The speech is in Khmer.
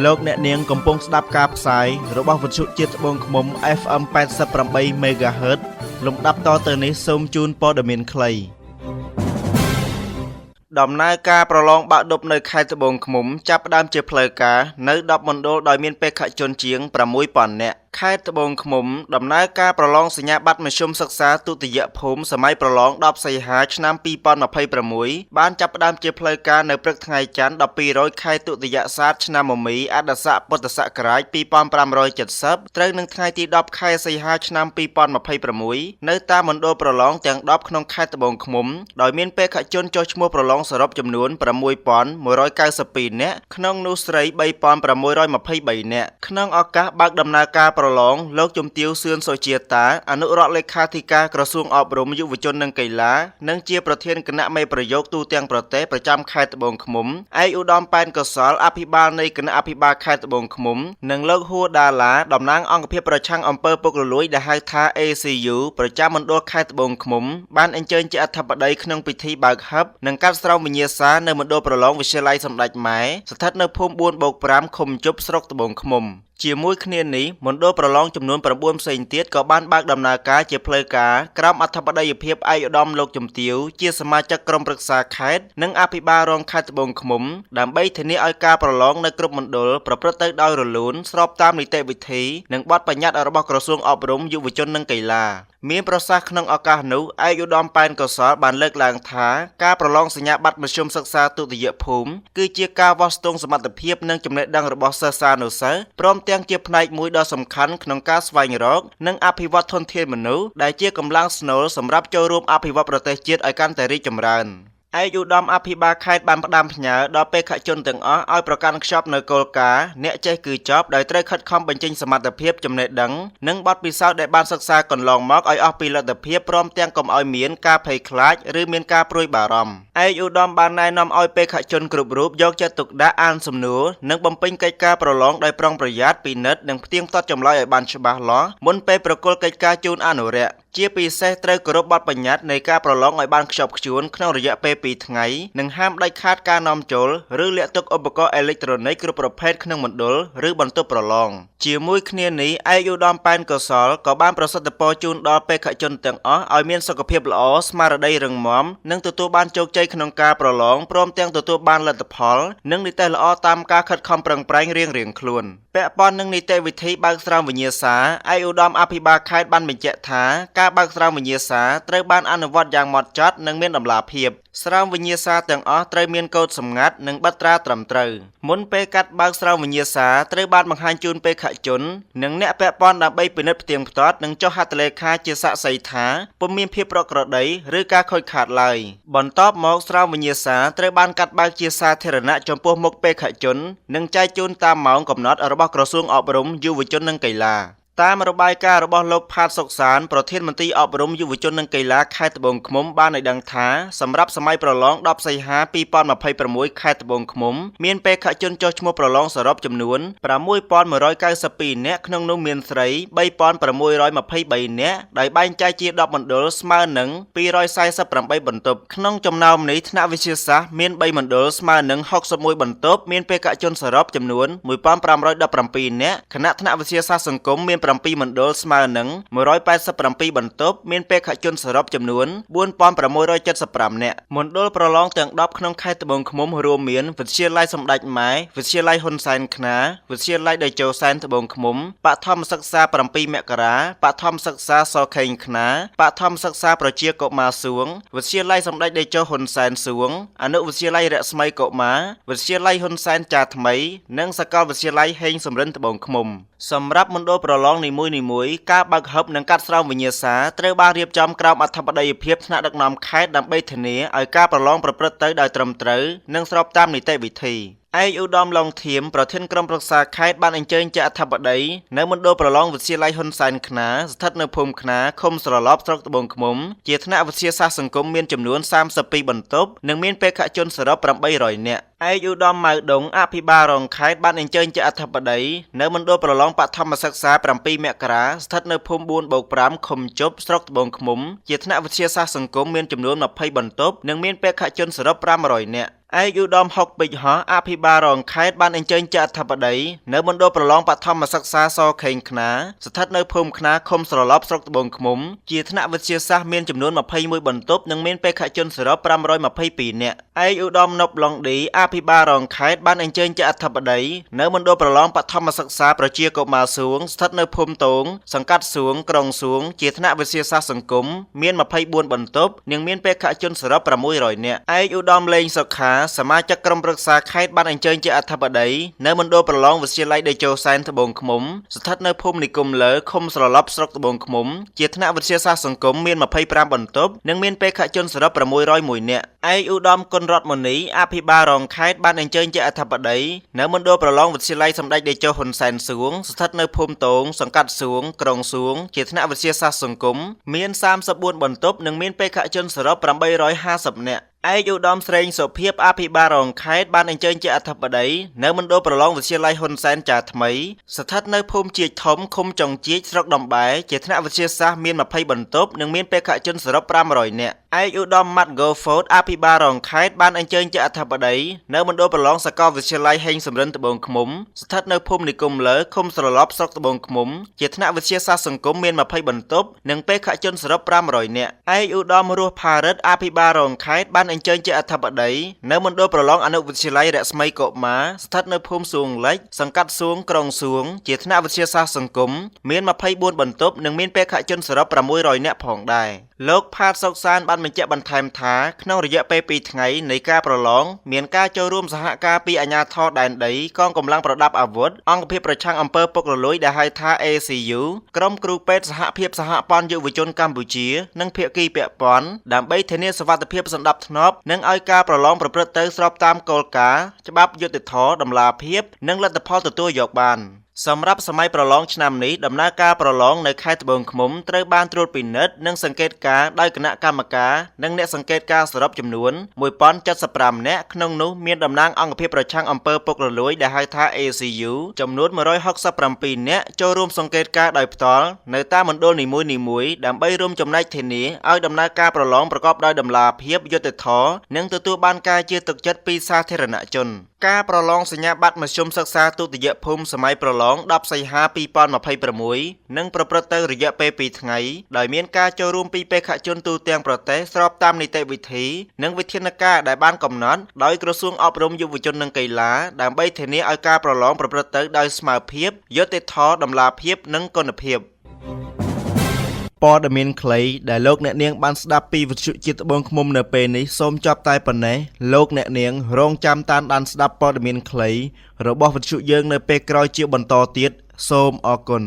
លោកអ្នកនាងកំពុងស្ដាប់ការផ្សាយរបស់វិទ្យុជាតិត្បូងឃ្មុំ FM 88 MHz លំដាប់តទៅនេះសូមជូនព័ត៌មានខ្លីដំណើរការប្រឡងបាក់ឌុបនៅខេត្តត្បូងឃ្មុំចាប់ផ្ដើមជាផ្លូវការនៅ10មណ្ឌលដោយមានបេក្ខជនជាង 6000 នាក់ខេត្តត្បូងឃ្មុំដំណើរការប្រឡងសញ្ញាបត្រមធ្យមសិក្សាទុតិយភូមិសម័យប្រឡង10សីហាឆ្នាំ2026បានចាប់ផ្ដើមជាផ្លូវការនៅព្រឹកថ្ងៃច័ន្ទ12រោចខែទុតិយស័កឆ្នាំមមីអឌស័កពុទ្ធសករាជ2570ត្រូវនឹងថ្ងៃទី10ខែសីហាឆ្នាំ2026នៅតាមមណ្ឌលប្រឡងទាំង10ក្នុងខេត្តត្បូងឃ្មុំដោយមានបេក្ខជនចុះឈ្មោះប្រឡងសរុបចំនួន6192នាក់ក្នុងនោះស្រី3623នាក់ក្នុងឱកាសបើកដំណើរការប្រឡងលោកជំទាវសឿនសុជាតាអនុរដ្ឋលេខាធិការក្រសួងអប់រំយុវជននិងកីឡានិងជាប្រធានគណៈមេប្រយោគទូទាំងប្រទេសប្រចាំខេត្តត្បូងឃ្មុំឯកឧត្តមប៉ែនកុសលអភិបាលនៃគណៈអភិបាលខេត្តត្បូងឃ្មុំនិងលោកហួរដាឡាតំណាងអង្គភាពប្រឆាំងអំពើពុករលួយដែលហៅថា ACU ប្រចាំមណ្ឌលខេត្តត្បូងឃ្មុំបានអញ្ជើញជាអធិបតីក្នុងពិធីបើកហឹបនិងកាត់ស្រោមវិញ្ញាសានៅមណ្ឌលប្រឡងវិទ្យាល័យសម្ដេចម៉ែស្ថិតនៅភូមិ 4/5 ឃុំជប់ស្រុកត្បូងឃ្មុំជាមួយគ្នានេះមណ្ឌលប្រឡងចំនួន9ផ្សេងទៀតក៏បានបើកដំណើរការជាផ្លូវការក្រោមអធិបតីភាពឯកឧត្តមលោកជំទាវជាសមាជិកក្រុមប្រឹក្សាខេត្តនិងអភិបាលរងខេត្តត្បូងឃ្មុំដើម្បីធានាឲ្យការប្រឡងនៅគ្រប់មណ្ឌលប្រព្រឹត្តទៅដោយរលូនស្របតាមនីតិវិធីនិងបទបញ្ញត្តិរបស់ក្រសួងអប់រំយុវជននិងកីឡាមានប្រសាសន៍ក្នុងឱកាសនោះឯកឧត្តមប៉ែនកុសលបានលើកឡើងថាការប្រឡងសញ្ញាបត្រមធ្យមសិក្សាទុតិយភូមិគឺជាការវាស់ស្ទង់សមត្ថភាពនិងចំណេះដឹងរបស់សិស្សានុសិស្សព្រមទាំងជាផ្នែកមួយដ៏សំខាន់ក្នុងការស្វែងរកនិងអភិវឌ្ឍធនធានមនុស្សដែលជាកម្លាំងស្នូលសម្រាប់ចូលរួមអភិវឌ្ឍប្រទេសជាតិឲ្យកាន់តែរីកចម្រើនឯកឧត្តមអភិបាលខេត្តបានផ្ដាំផ្ញើដល់បេក្ខជនទាំងអស់ឲ្យប្រកាន់ខ្ជាប់នូវគោលការណ៍អ្នកចេះគឺចប់ដោយត្រូវខិតខំបញ្ចេញសមត្ថភាពចំណេះដឹងនិងបទពិសោធន៍ដែលបានសិក្សាកន្លងមកឲ្យអស់ពីលទ្ធភាពព្រមទាំងកុំឲ្យមានការភ័យខ្លាចឬមានការព្រួយបារម្ភឯកឧត្តមបានណែនាំឲ្យបេក្ខជនគ្រប់រូបយកចិត្តទុកដាក់អានសំណួរនិងបំពេញកិច្ចការប្រឡងដោយប្រុងប្រយ័ត្នពិនិត្យនិងផ្ទៀងផ្ទាត់ចម្លើយឲ្យបានច្បាស់លាស់មុនពេលប្រគល់កិច្ចការជូនអនុរិយជាពិសេសត្រូវគោរពបទបញ្ញត្តិនៃការប្រឡងឲ្យបានខ្ជាប់ខ្ជួនក្នុងរយៈពេល2ថ្ងៃនិងហាមដាច់ខាតការនាំចូលឬលាក់ទុកឧបករណ៍អេឡិចត្រូនិកគ្រប់ប្រភេទក្នុងមណ្ឌលឬបន្ទប់ប្រឡងជាមួយគ្នានេះឯកឧត្តមប៉ែនកុសលក៏បានប្រសិទ្ធពរជូនដល់បេក្ខជនទាំងអស់ឲ្យមានសុខភាពល្អស្មារតីរឹងមាំនិងទទួលបានជោគជ័យក្នុងការប្រឡងព្រមទាំងទទួលបានលទ្ធផលនិងនិទ្ទេសល្អតាមការខិតខំប្រឹងប្រែងរៀងៗខ្លួនពាក់ព័ន្ធនឹងនីតិវិធីបើកស្រោមវិញ្ញាសាឯកឧត្តមអភិបាលខេត្តបានបញ្ជាក់ថាការបើកស្រោមវិញ្ញាសាត្រូវបានអនុវត្តយ៉ាងហ្មត់ចត់និងមានតម្លាភាពស្រោមវិញ្ញាសាទាំងអស់ត្រូវមានកូដសម្ងាត់និងបិទត្រាត្រឹមត្រូវមុនពេលកាត់បើកស្រោមវិញ្ញាសាត្រូវបានបង្ហាញជូនបេក្ខជននិងអ្នកពាក់ព័ន្ធដើម្បីពិនិត្យផ្ទៀងផ្ទាត់និងចុះហត្ថលេខាជាសាក្សីថាពុំមានភាពប្រក្រតីឬការខូចខាតឡើយបន្ទាប់មកស្រោមវិញ្ញាសាត្រូវបានកាត់បើកជាសាធារណៈចំពោះមុខបេក្ខជននិងចែកជូនតាមម៉ោងកំណត់របស់ក្រសួងអប់រំយុវជននិងកីឡាតាមរបាយការណ៍របស់លោកផាតសុកសានប្រធានមន្ត្រីអប់រំយុវជននិងកីឡាខេត្តត្បូងឃ្មុំបានឲ្យដឹងថាសម្រាប់សម័យប្រឡង10សីហា2026ខេត្តត្បូងឃ្មុំមានបេក្ខជនចុះឈ្មោះប្រឡងសរុបចំនួន6192នាក់ក្នុងនោះមានស្រី3623នាក់ដោយបែងចែកជា10មណ្ឌលស្មើនឹង248បន្ទប់ក្នុងចំណោមនេះថ្នាក់វិទ្យាសាស្ត្រមាន3មណ្ឌលស្មើនឹង61បន្ទប់មានបេក្ខជនសរុបចំនួន1517នាក់គណៈថ្នាក់វិទ្យាសាស្ត្រសង្គមមាន7មណ្ឌលស្មើនឹង187បន្ទប់មានបេក្ខជនសរុបចំនួន4675នាក់មណ្ឌលប្រឡងទាំង10ក្នុងខេត្តត្បូងឃ្មុំរួមមានវិទ្យាល័យសម្ដេចម៉ែវិទ្យាល័យហ៊ុនសែនខ្នាវិទ្យាល័យតេជោសែនត្បូងឃ្មុំបឋមសិក្សា7មករាបឋមសិក្សាសខេងខ្នាបឋមសិក្សាប្រជាកុមារសួងវិទ្យាល័យសម្ដេចតេជោហ៊ុនសែនសួងអនុវិទ្យាល័យរស្មីកុមារវិទ្យាល័យហ៊ុនសែនចាថ្មីនិងសាកលវិទ្យាល័យហេងសំរិនត្បូងឃ្មុំសម្រាប់មណ្ឌលប្រឡងនីមួយៗការបើកហឹបនិងកាត់ស្រោមវិញ្ញាសាត្រូវបានរៀបចំក្រោមអធិបតីភាពថ្នាក់ដឹកនាំខេត្តដើម្បីធានាឲ្យការប្រឡងប្រព្រឹត្តទៅដោយត្រឹមត្រូវនិងស្របតាមនីតិវិធីឯកឧត្តមឡុងធៀមប្រធានក្រុមប្រឹក្សាខេត្តបានអញ្ជើញជាអធិបតីនៅមណ្ឌលប្រឡងវិទ្យាល័យហ៊ុនសែនខ្នាស្ថិតនៅភូមិខ្នាឃុំស្រឡប់ស្រុកត្បូងឃ្មុំជាថ្នាក់វិទ្យាសាស្ត្រសង្គមមានចំនួន32បន្ទប់និងមានបេក្ខជនសរុប800នាក់ឯកឧត្តមម៉ៅដុងអភិបាលរងខេត្តបានអញ្ជើញជាអធិបតីនៅមណ្ឌលប្រឡងបឋមសិក្សា7មករាស្ថិតនៅភូមិ 4/5 ឃុំជប់ស្រុកត្បូងឃ្មុំជាថ្នាក់វិទ្យាសាស្ត្រសង្គមមានចំនួន20បន្ទប់និងមានបេក្ខជនសរុប500នាក់ ឯកឧត្តមហុកពេជ្រហោះអភិបាលរងខេត្តបានអញ្ជើញជាអធិបតីនៅមណ្ឌលប្រឡងបឋមសិក្សាសខេងខ្នាស្ថិតនៅភូមិខ្នាឃុំស្រឡប់ស្រុកត្បូងឃ្មុំជាថ្នាក់វិទ្យាសាស្ត្រមានចំនួន21បន្ទប់និងមានបេក្ខជនសរុប522នាក់ឯកឧត្តមនប់ឡុងឌីអភិបាលរងខេត្តបានអញ្ជើញជាអធិបតីនៅមណ្ឌលប្រឡងបឋមសិក្សាប្រជាកុមារសួងស្ថិតនៅភូមិតូងសង្កាត់សួងក្រុងសួងជាថ្នាក់វិទ្យាសាស្ត្រសង្គមមាន24បន្ទប់និងមានបេក្ខជនសរុប600នាក់ឯកឧត្តមលេងសុខាសមាជិកក្រុមប្រឹក្សាខេត្តបានអញ្ជើញជាអធិបតីនៅមណ្ឌលប្រឡងវិទ្យាល័យតេជោសែនត្បូងឃ្មុំស្ថិតនៅភូមិនិគមលើឃុំស្រឡប់ស្រុកត្បូងឃ្មុំជាថ្នាក់វិទ្យាសាស្ត្រសង្គមមាន25បន្ទប់និងមានបេក្ខជនសរុប601នាក់ឯកឧត្តមគុណរតមុនីអភិបាលរងខេត្តបានអញ្ជើញជាអធិបតីនៅមណ្ឌលប្រឡងវិទ្យាល័យសម្ដេចតេជោហ៊ុនសែនសួងស្ថិតនៅភូមិតូងសង្កាត់សួងក្រុងសួងជាថ្នាក់វិទ្យាសាស្ត្រសង្គមមាន34បន្ទប់និងមានបេក្ខជនសរុប850នាក់ឯកឧត្តមស្រេងសុភាពអភិបាលរងខេត្តបានអញ្ជើញជាអធិបតីនៅមណ្ឌលប្រឡងវិទ្យាល័យហ៊ុនសែនចាថ្មីស្ថិតនៅភូមិជាជធំឃុំចុងជីកស្រុកដំបែជាថ្នាក់វិទ្យាសាស្ត្រមាន20បន្ទប់និងមានបេក្ខជនសរុប500នាក់ឯកឧត្តមម៉ាត់ហ្គោហ្វូតអភិបាលរងខេត្តបានអញ្ជើញជាអធិបតីនៅមណ្ឌលប្រឡងសាកលវិទ្យាល័យហេងសំរិនត្បូងឃ្មុំស្ថិតនៅភូមិនិគមលើឃុំស្រឡប់ស្រុកត្បូងឃ្មុំជាថ្នាក់វិទ្យាសាស្ត្រសង្គមមាន20បន្ទប់និងបេក្ខជនសរុប500នាក់ឯកឧត្តមរស់ផារិតអភិបាលរងខេត្តបានអញ្ជើញជាអធិបតីនៅមណ្ឌលប្រឡងអនុវិទ្យាល័យរស្មីកុមារស្ថិតនៅភូមិសួងលិចសង្កាត់សួងក្រុងសួងជាថ្នាក់វិទ្យាសាស្ត្រសង្គមមាន24បន្ទប់និងមានបេក្ខជនសរុប600នាក់ផងដែរលោកផាតសុកសានបានបញ្ជាក់បន្ថែមថាក្នុងរយៈពេល2ថ្ងៃនៃការប្រឡងមានការចូលរួមសហការពីអាជ្ញាធរដែនដីកងកម្លាំងប្រដាប់អាវុធអង្គភាពប្រឆាំងអំពើពុករលួយដែលហៅថា ACU ក្រុមគ្រូពេទ្យសហភាពសហព័ន្ធយុវជនកម្ពុជានិងភាគីពាក់ព័ន្ធដើម្បីធានាសុវត្ថិភាពសណ្ដាប់ធ្នាប់និងឲ្យការប្រឡងប្រព្រឹត្តទៅស្របតាមគោលការណ៍ច្បាប់យុត្តិធម៌តម្លាភាពនិងលទ្ធផលទទួលយកបានសម្រាប់សម័យប្រឡងឆ្នាំនេះដំណើរការប្រឡងនៅខេត្តត្បូងឃ្មុំត្រូវបានត្រួតពិនិត្យនិងសង្កេតការណ៍ដោយគណៈកម្មការនិងអ្នកសង្កេតការណ៍សរុបចំនួន1075នាក់ក្នុងនោះមានតំណាងអង្គភាពប្រឆាំងអំពើពុករលួយដែលហៅថា ACU ចំនួន167នាក់ចូលរួមសង្កេតការណ៍ដោយផ្ទាល់នៅតាមមណ្ឌលនីមួយៗដើម្បីរួមចំណែកធានាឲ្យដំណើរការប្រឡងប្រកបដោយតម្លាភាពយុត្តិធម៌និងទទួលបានការជឿទុកចិត្តពីសាធារណជនការប្រឡងសញ្ញាបត្រមធ្យមសិក្សាទុតិយភូមិសម័យប្រឡង10សីហា2026នឹងប្រព្រឹត្តទៅរយៈពេល2ថ្ងៃដោយមានការចូលរួមពីបេក្ខជនទូទាំងប្រទេសស្របតាមនីតិវិធីនិងវិធានការដែលបានកំណត់ដោយក្រសួងអប់រំយុវជននិងកីឡាដើម្បីធានាឲ្យការប្រឡងប្រព្រឹត្តទៅដោយស្មើភាពយុត្តិធម៌តម្លាភាពនិងគុណភាពព័ត៌មានខ្លីដែលលោកអ្នកនាងបានស្ដាប់ពីវិទ្យុជាតិត្បូងឃ្មុំនៅពេលនេះសូមចប់តែប៉ុណ្ណេះលោកអ្នកនាងរងចាំតាមដានស្ដាប់ព័ត៌មានខ្លីរបស់វិទ្យុយើងនៅពេលក្រោយជាបន្តទៀតសូមអរគុណ